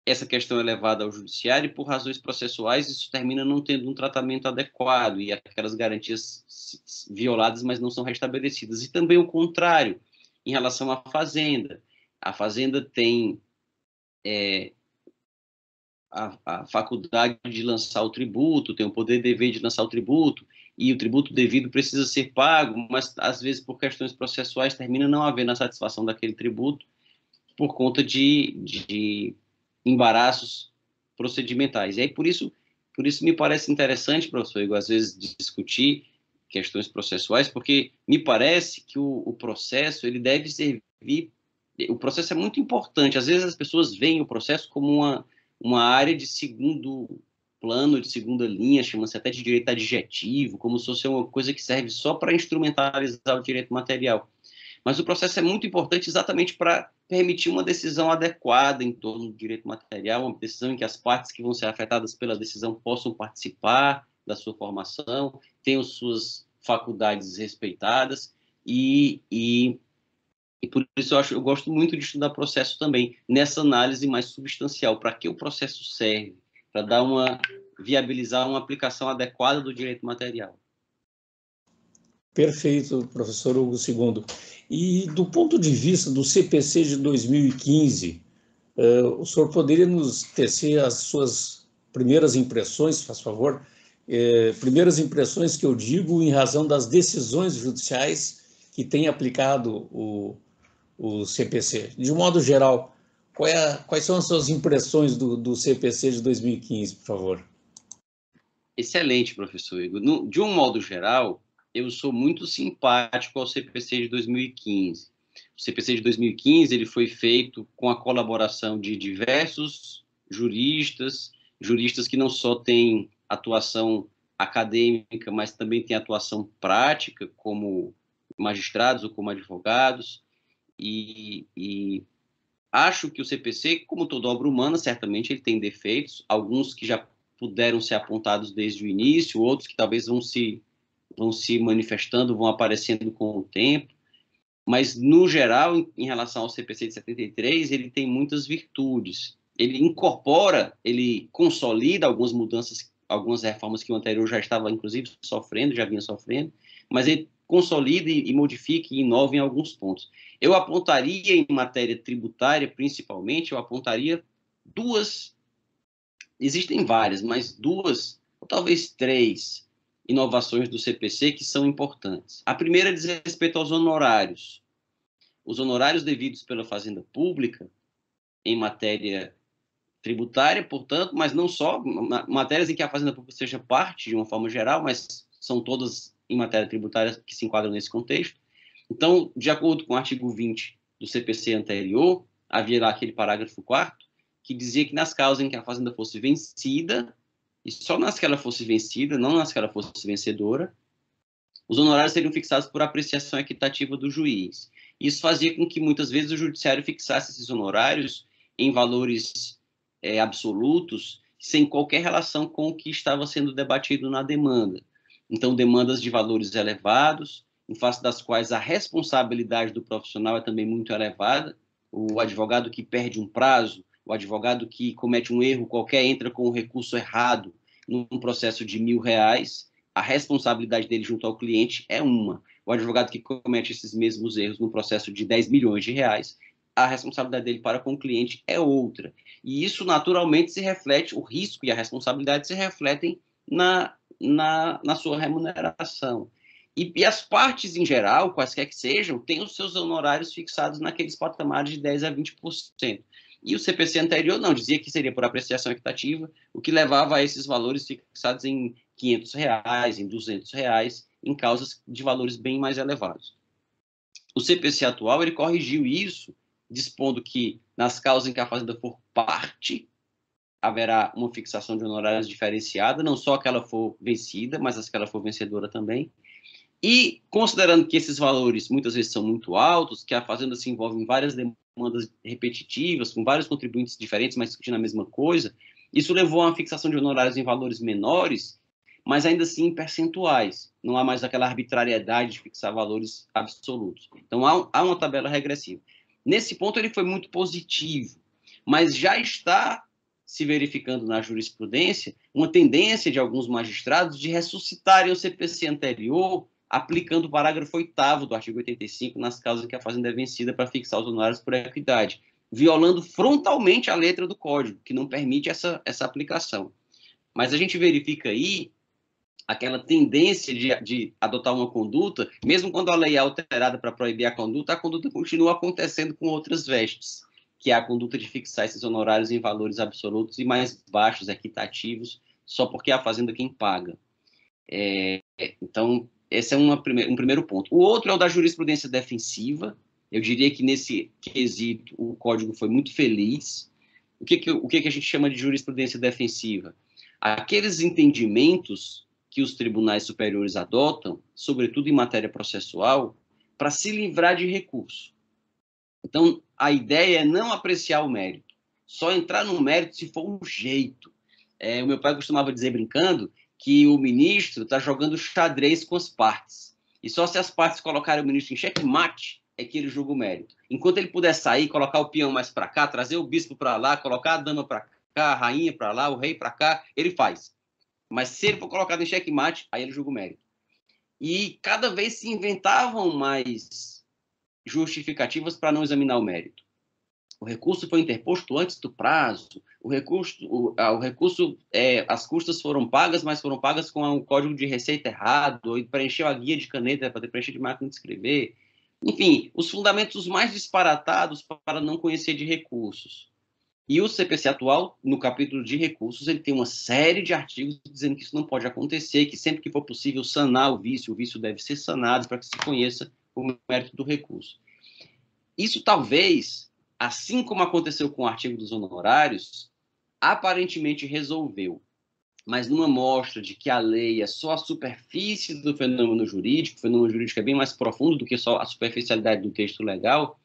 essa questão é levada ao judiciário e, por razões processuais, isso termina não tendo um tratamento adequado e aquelas garantias violadas, mas não são restabelecidas. E também o contrário, em relação à Fazenda. A Fazenda tem a faculdade de lançar o tributo, tem o poder e dever de lançar o tributo, e o tributo devido precisa ser pago, mas, às vezes, por questões processuais, termina não havendo a satisfação daquele tributo por conta de embaraços procedimentais. E aí, por isso me parece interessante, professor Igor, às vezes, discutir questões processuais, porque me parece que o processo ele deve servir. O processo é muito importante. Às vezes as pessoas veem o processo como uma área de segundo plano, de segunda linha, chama-se até de direito adjetivo, como se fosse uma coisa que serve só para instrumentalizar o direito material. Mas o processo é muito importante exatamente para permitir uma decisão adequada em torno do direito material, uma decisão em que as partes que vão ser afetadas pela decisão possam participar da sua formação, tenham suas faculdades respeitadas e por isso eu gosto muito de estudar processo também, nessa análise mais substancial. Para que o processo serve? Para viabilizar uma aplicação adequada do direito material. Perfeito, professor Hugo II. E do ponto de vista do CPC de 2015, o senhor poderia nos tecer as suas primeiras impressões, faz favor? Primeiras impressões que eu digo em razão das decisões judiciais que têm aplicado o CPC. De um modo geral, quais são as suas impressões do CPC de 2015, por favor? Excelente, professor Igor. De um modo geral, eu sou muito simpático ao CPC de 2015. O CPC de 2015 ele foi feito com a colaboração de diversos juristas que não só têm atuação acadêmica, mas também têm atuação prática, como magistrados ou como advogados. E acho que o CPC, como toda obra humana, certamente ele tem defeitos, alguns que já puderam ser apontados desde o início, outros que talvez vão se manifestando, vão aparecendo com o tempo, mas, no geral, em relação ao CPC de 73, ele tem muitas virtudes. Ele incorpora, ele consolida algumas mudanças, algumas reformas que o anterior já estava, inclusive, já vinha sofrendo, mas ele consolida e modifica e inova em alguns pontos. Eu apontaria, em matéria tributária, principalmente, existem várias, mas duas, ou talvez três, inovações do CPC que são importantes. A primeira diz respeito aos honorários. Os honorários devidos pela Fazenda Pública em matéria tributária, portanto, mas não só, matérias em que a Fazenda Pública seja parte de uma forma geral, mas são todas em matéria tributária que se enquadram nesse contexto. Então, de acordo com o artigo 20 do CPC anterior, havia lá aquele parágrafo 4º, que dizia que nas causas em que a Fazenda fosse vencida, e só nas que ela fosse vencida, não nas que ela fosse vencedora, os honorários seriam fixados por apreciação equitativa do juiz. Isso fazia com que, muitas vezes, o judiciário fixasse esses honorários em valores absolutos, sem qualquer relação com o que estava sendo debatido na demanda. Então, demandas de valores elevados, em face das quais a responsabilidade do profissional é também muito elevada. O advogado que perde um prazo, o advogado que comete um erro qualquer, entra com um recurso errado num processo de R$1.000, a responsabilidade dele junto ao cliente é uma. O advogado que comete esses mesmos erros num processo de R$10 milhões, a responsabilidade dele para com o cliente é outra. E isso, naturalmente, se reflete, o risco e a responsabilidade se refletem na sua remuneração. E as partes, em geral, quaisquer que sejam, têm os seus honorários fixados naqueles patamares de 10% a 20%. E o CPC anterior não, dizia que seria por apreciação equitativa, o que levava a esses valores fixados em R$500, em R$200, em causas de valores bem mais elevados. O CPC atual, ele corrigiu isso, dispondo que, nas causas em que a Fazenda for parte, haverá uma fixação de honorários diferenciada, não só que ela for vencida, mas as que ela for vencedora também. E, considerando que esses valores muitas vezes são muito altos, que a Fazenda se envolve em várias demandas repetitivas, com vários contribuintes diferentes, mas discutindo a mesma coisa, isso levou a uma fixação de honorários em valores menores, mas ainda assim em percentuais. Não há mais aquela arbitrariedade de fixar valores absolutos. Então, há uma tabela regressiva. Nesse ponto, ele foi muito positivo, mas já está se verificando na jurisprudência uma tendência de alguns magistrados de ressuscitarem o CPC anterior, aplicando o parágrafo 8º do artigo 85 nas causas em que a Fazenda é vencida para fixar os honorários por equidade, violando frontalmente a letra do Código, que não permite essa aplicação. Mas a gente verifica aí aquela tendência de adotar uma conduta, mesmo quando a lei é alterada para proibir a conduta continua acontecendo com outras vestes, que é a conduta de fixar esses honorários em valores absolutos e mais baixos, equitativos, só porque é a Fazenda quem paga. Então, esse é um primeiro ponto. O outro é o da jurisprudência defensiva. Eu diria que nesse quesito o Código foi muito feliz. O que a gente chama de jurisprudência defensiva? Aqueles entendimentos que os tribunais superiores adotam, sobretudo em matéria processual, para se livrar de recurso. Então, a ideia é não apreciar o mérito, só entrar no mérito se for um jeito. O meu pai costumava dizer, brincando, que o ministro está jogando xadrez com as partes. E só se as partes colocarem o ministro em xeque-mate é que ele julga o mérito. Enquanto ele puder sair, colocar o peão mais para cá, trazer o bispo para lá, colocar a dama para cá, a rainha para lá, o rei para cá, ele faz. Mas se ele for colocado em xeque-mate, aí ele julga o mérito. E cada vez se inventavam mais justificativas para não examinar o mérito. O recurso foi interposto antes do prazo, as custas foram pagas, mas foram pagas com o código de receita errado, e preencheu a guia de caneta para preencher de máquina de escrever. Enfim, os fundamentos mais disparatados para não conhecer de recursos. E o CPC atual, no capítulo de recursos, ele tem uma série de artigos dizendo que isso não pode acontecer, que sempre que for possível sanar o vício deve ser sanado para que se conheça o mérito do recurso. Isso talvez, assim como aconteceu com o artigo dos honorários, aparentemente resolveu, mas numa mostra de que a lei é só a superfície do fenômeno jurídico, o fenômeno jurídico é bem mais profundo do que só a superficialidade do texto legal,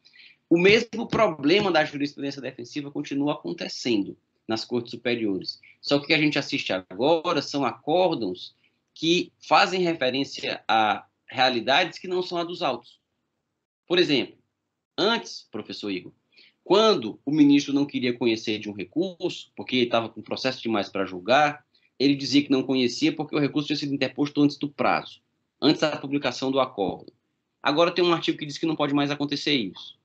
o mesmo problema da jurisprudência defensiva continua acontecendo nas cortes superiores. Só que o que a gente assiste agora são acórdãos que fazem referência a realidades que não são a dos autos. Por exemplo, antes, professor Igor, quando o ministro não queria conhecer de um recurso, porque ele estava com processo demais para julgar, ele dizia que não conhecia porque o recurso tinha sido interposto antes do prazo, antes da publicação do acordo. Agora tem um artigo que diz que não pode mais acontecer isso.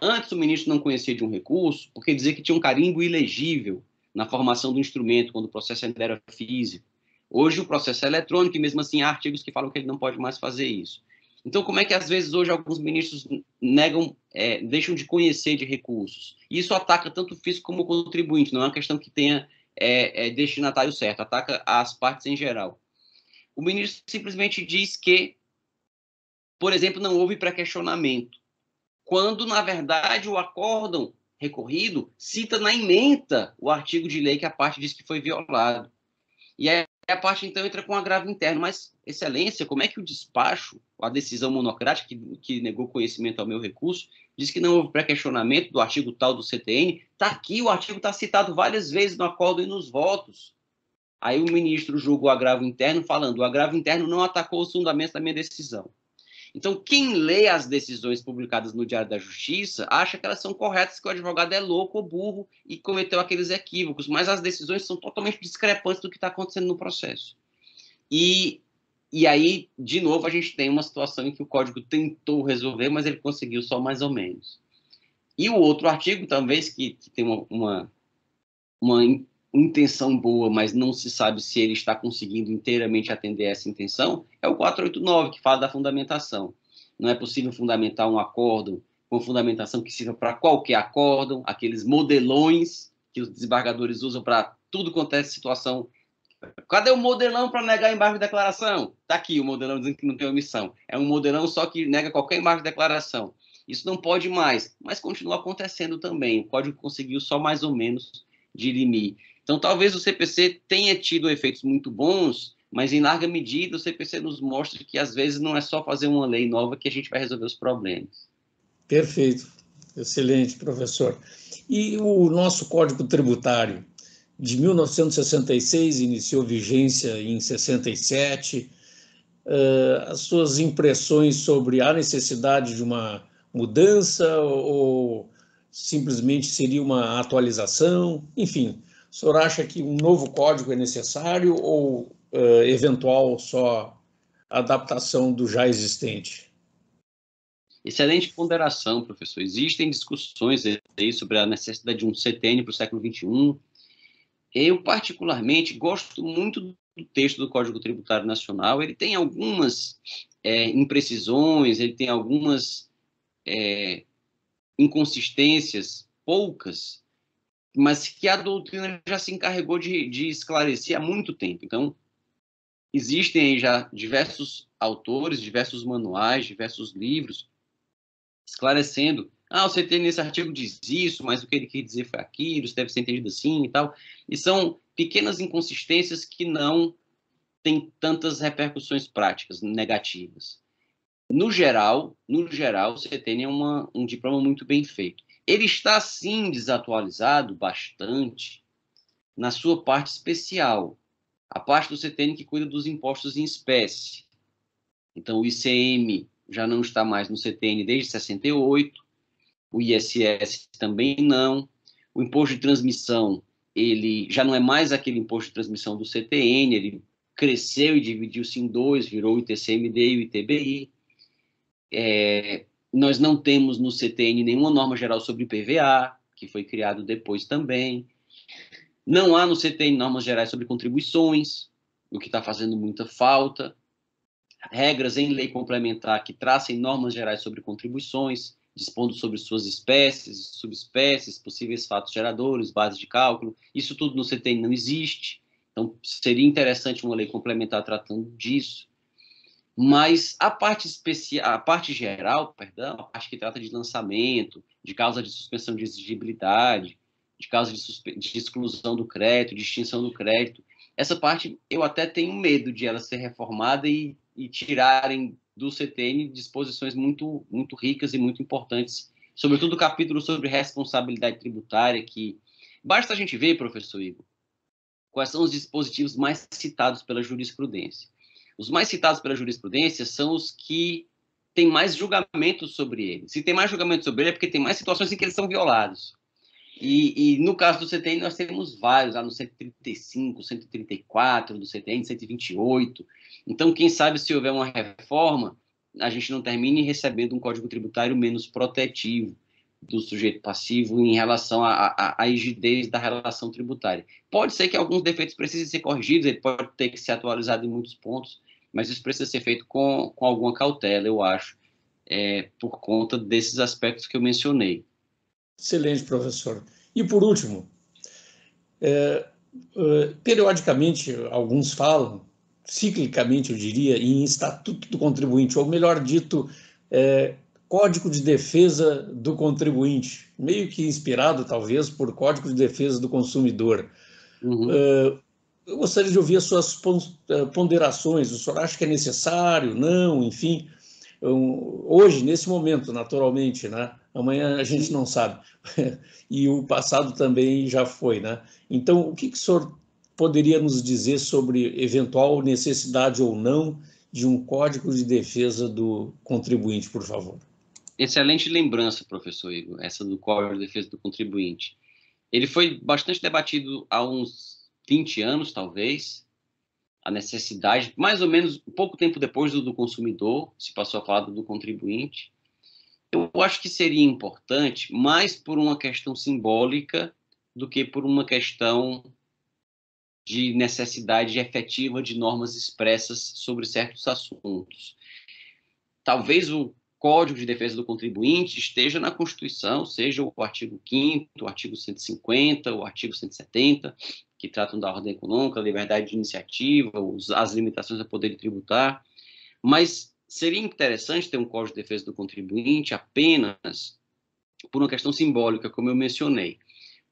Antes o ministro não conhecia de um recurso porque dizia que tinha um carimbo ilegível na formação do instrumento, quando o processo ainda era físico. Hoje o processo é eletrônico e mesmo assim há artigos que falam que ele não pode mais fazer isso. Então, como é que às vezes hoje alguns ministros negam, deixam de conhecer de recursos? E isso ataca tanto o fisco como o contribuinte, não é uma questão que tenha destinatário certo, ataca as partes em geral. O ministro simplesmente diz que, por exemplo, não houve pré-questionamento, quando, na verdade, o acórdão recorrido cita na ementa o artigo de lei que a parte diz que foi violado. E aí a parte, então, entra com agravo interno. Mas, excelência, como é que o despacho, a decisão monocrática que negou conhecimento ao meu recurso, diz que não houve pré-questionamento do artigo tal do CTN? Está aqui, o artigo está citado várias vezes no acórdão e nos votos. Aí o ministro julga o agravo interno, falando: o agravo interno não atacou os fundamentos da minha decisão. Então, quem lê as decisões publicadas no Diário da Justiça acha que elas são corretas, que o advogado é louco ou burro e cometeu aqueles equívocos, mas as decisões são totalmente discrepantes do que está acontecendo no processo. E aí, de novo, a gente tem uma situação em que o Código tentou resolver, mas ele conseguiu só mais ou menos. E o outro artigo, talvez, que tem uma intenção boa, mas não se sabe se ele está conseguindo inteiramente atender essa intenção, é o 489, que fala da fundamentação. Não é possível fundamentar um acórdão com fundamentação que sirva para qualquer acórdão, aqueles modelões que os desembargadores usam para tudo quanto é situação. Cadê o modelão para negar embargo de declaração? Está aqui o modelão dizendo que não tem omissão. É um modelão só que nega qualquer embargo de declaração. Isso não pode mais, mas continua acontecendo também. O Código conseguiu só mais ou menos dirimir. Então, talvez o CPC tenha tido efeitos muito bons, mas, em larga medida, o CPC nos mostra que, às vezes, não é só fazer uma lei nova que a gente vai resolver os problemas. Perfeito. Excelente, professor. E o nosso Código Tributário, de 1966, iniciou vigência em 67. As suas impressões sobre a necessidade de uma mudança ou simplesmente seria uma atualização? Enfim, o senhor acha que um novo código é necessário ou eventual só adaptação do já existente? Excelente ponderação, professor. Existem discussões aí sobre a necessidade de um CTN para o século XXI. Eu, particularmente, gosto muito do texto do Código Tributário Nacional. Ele tem algumas imprecisões, ele tem algumas inconsistências, poucas, mas que a doutrina já se encarregou de esclarecer há muito tempo. Então, existem aí já diversos autores, diversos manuais, diversos livros esclarecendo: o CT nesse artigo diz isso, mas o que ele quer dizer foi aquilo, isso deve ser entendido assim e tal. E são pequenas inconsistências que não têm tantas repercussões práticas negativas. No geral, o CTN é um diploma muito bem feito. Ele está, sim, desatualizado bastante na sua parte especial, a parte do CTN que cuida dos impostos em espécie. Então, o ICM já não está mais no CTN desde 68, o ISS também não, o imposto de transmissão, ele já não é mais aquele imposto de transmissão do CTN, ele cresceu e dividiu-se em dois, virou o ITCMD e o ITBI. Nós não temos no CTN nenhuma norma geral sobre IPVA, que foi criado depois também. Não há no CTN normas gerais sobre contribuições, o que está fazendo muita falta. Regras em lei complementar que tracem normas gerais sobre contribuições, dispondo sobre suas espécies, subespécies, possíveis fatos geradores, bases de cálculo. Isso tudo no CTN não existe. Então, seria interessante uma lei complementar tratando disso. Mas a parte geral, a parte que trata de lançamento, de causa de suspensão de exigibilidade, de causa de exclusão do crédito, de extinção do crédito, essa parte eu até tenho medo de ela ser reformada e tirarem do CTN disposições muito, muito ricas e muito importantes, sobretudo o capítulo sobre responsabilidade tributária, que basta a gente ver, professor Igor, quais são os dispositivos mais citados pela jurisprudência. Os mais citados pela jurisprudência são os que têm mais julgamentos sobre ele. Se tem mais julgamentos sobre ele é porque tem mais situações em que eles são violados. E no caso do CTN, nós temos vários, lá no 135, 134 do CTN, 128. Então, quem sabe, se houver uma reforma, a gente não termine recebendo um código tributário menos protetivo. do sujeito passivo em relação à rigidez da relação tributária. Pode ser que alguns defeitos precisem ser corrigidos, ele pode ter que ser atualizado em muitos pontos, mas isso precisa ser feito com alguma cautela, eu acho, por conta desses aspectos que eu mencionei. Excelente, professor. E, por último, periodicamente, alguns falam, ciclicamente, eu diria, em Estatuto do Contribuinte, ou melhor dito, Código de Defesa do Contribuinte, meio que inspirado, talvez, por Código de Defesa do Consumidor. Uhum. Eu gostaria de ouvir as suas ponderações. O senhor acha que é necessário? Não? Enfim, hoje, nesse momento, naturalmente, né? Amanhã a gente não sabe. E o passado também já foi, né? Então, o que o senhor poderia nos dizer sobre eventual necessidade ou não de um Código de Defesa do Contribuinte, por favor? Excelente lembrança, professor Igor, essa do Código de Defesa do Contribuinte. Ele foi bastante debatido há uns 20 anos, talvez, a necessidade, mais ou menos pouco tempo depois do consumidor, se passou a falar do contribuinte. Eu acho que seria importante, mais por uma questão simbólica do que por uma questão de necessidade efetiva de normas expressas sobre certos assuntos. Talvez o Código de Defesa do Contribuinte esteja na Constituição, seja o artigo 5º, o artigo 150, o artigo 170, que tratam da ordem econômica, liberdade de iniciativa, as limitações ao poder tributar, mas seria interessante ter um Código de Defesa do Contribuinte apenas por uma questão simbólica, como eu mencionei,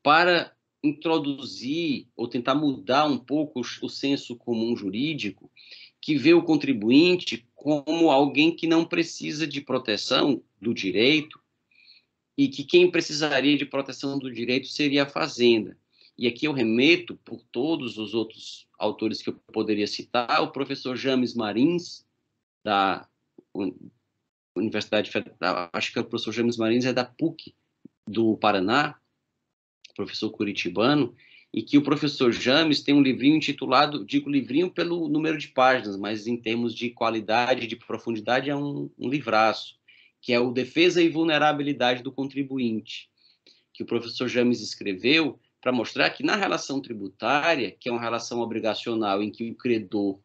para introduzir ou tentar mudar um pouco o senso comum jurídico, que vê o contribuinte como alguém que não precisa de proteção do direito e que quem precisaria de proteção do direito seria a Fazenda. E aqui eu remeto, por todos os outros autores que eu poderia citar, o professor James Marins, da Universidade Federal, acho que o professor James Marins é da PUC do Paraná, professor curitibano, e que o professor James tem um livrinho intitulado, digo livrinho pelo número de páginas, mas em termos de qualidade, de profundidade, é um livraço, que é o Defesa e Vulnerabilidade do Contribuinte, que o professor James escreveu para mostrar que na relação tributária, que é uma relação obrigacional em que o credor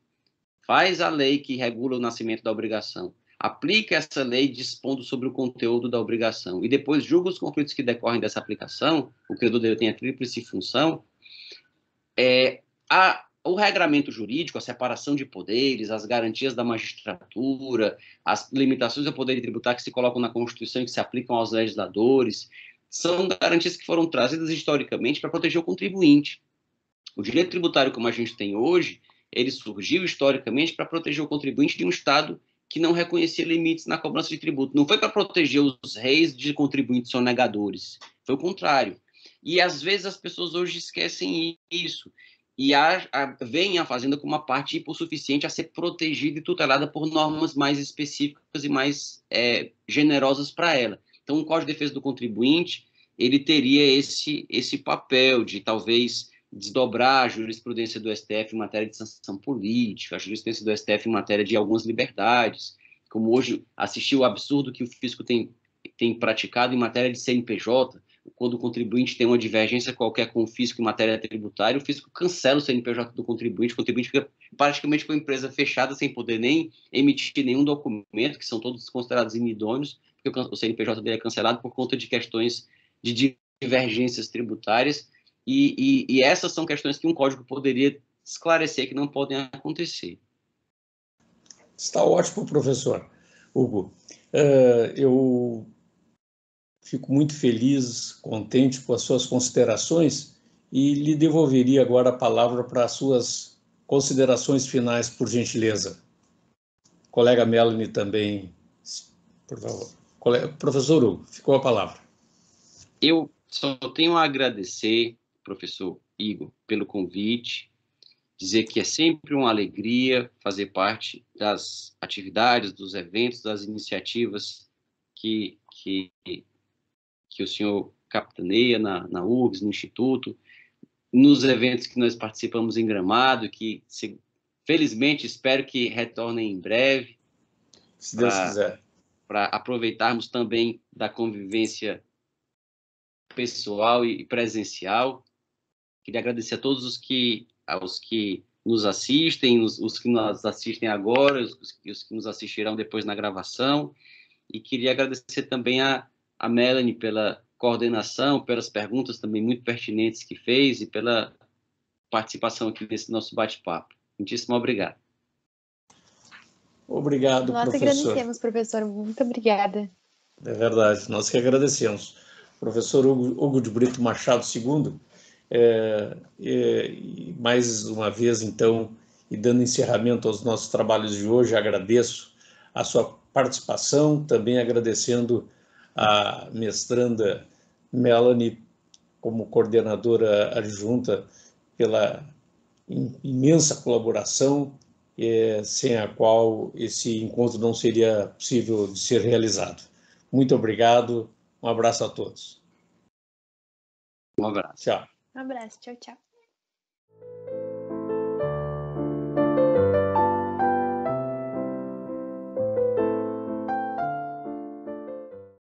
faz a lei que regula o nascimento da obrigação, aplica essa lei dispondo sobre o conteúdo da obrigação e depois julga os conflitos que decorrem dessa aplicação, o credor tem a tríplice função, o regramento jurídico, a separação de poderes, as garantias da magistratura, as limitações ao poder tributário que se colocam na Constituição e que se aplicam aos legisladores, são garantias que foram trazidas historicamente para proteger o contribuinte. O direito tributário como a gente tem hoje, ele surgiu historicamente para proteger o contribuinte de um Estado que não reconhecia limites na cobrança de tributo. Não foi para proteger os reis de contribuintes sonegadores, foi o contrário. E às vezes as pessoas hoje esquecem isso e veem a Fazenda como uma parte hipossuficiente a ser protegida e tutelada por normas mais específicas e mais generosas para ela. Então, o Código de Defesa do Contribuinte, ele teria esse papel de talvez desdobrar a jurisprudência do STF em matéria de sanção política, a jurisprudência do STF em matéria de algumas liberdades, como hoje assistiu o absurdo que o fisco tem praticado em matéria de CNPJ, quando o contribuinte tem uma divergência qualquer com o fisco em matéria tributária, o fisco cancela o CNPJ do contribuinte, o contribuinte fica praticamente com a empresa fechada, sem poder nem emitir nenhum documento, que são todos considerados inidôneos, porque o CNPJ dele é cancelado por conta de questões de divergências tributárias, e essas são questões que um código poderia esclarecer que não podem acontecer. Está ótimo, professor Hugo. Eu fico muito feliz, contente com as suas considerações e lhe devolveria agora a palavra para as suas considerações finais, por gentileza. Colega Melanie também, por favor. Professor Hugo, ficou a palavra. Eu só tenho a agradecer, professor Igor, pelo convite, dizer que é sempre uma alegria fazer parte das atividades, dos eventos, das iniciativas que o senhor capitaneia na URGS, no Instituto, nos eventos que nós participamos em Gramado, que felizmente espero que retornem em breve. Se Deus quiser. Para aproveitarmos também da convivência pessoal e presencial. Queria agradecer a todos aos que nos assistem, os que nos assistem agora, os que nos assistirão depois na gravação. E queria agradecer também a Melanie pela coordenação, pelas perguntas também muito pertinentes que fez e pela participação aqui nesse nosso bate-papo. Muitíssimo obrigado. Obrigado, Nós professor. Nós agradecemos, professor. Muito obrigada. É verdade, nós que agradecemos. Professor Hugo de Brito Machado II, mais uma vez, então, e dando encerramento aos nossos trabalhos de hoje, agradeço a sua participação, também agradecendo a mestranda Melanie, como coordenadora adjunta, pela imensa colaboração, sem a qual esse encontro não seria possível de ser realizado. Muito obrigado, um abraço a todos. Um abraço. Tchau. Um abraço, tchau, tchau.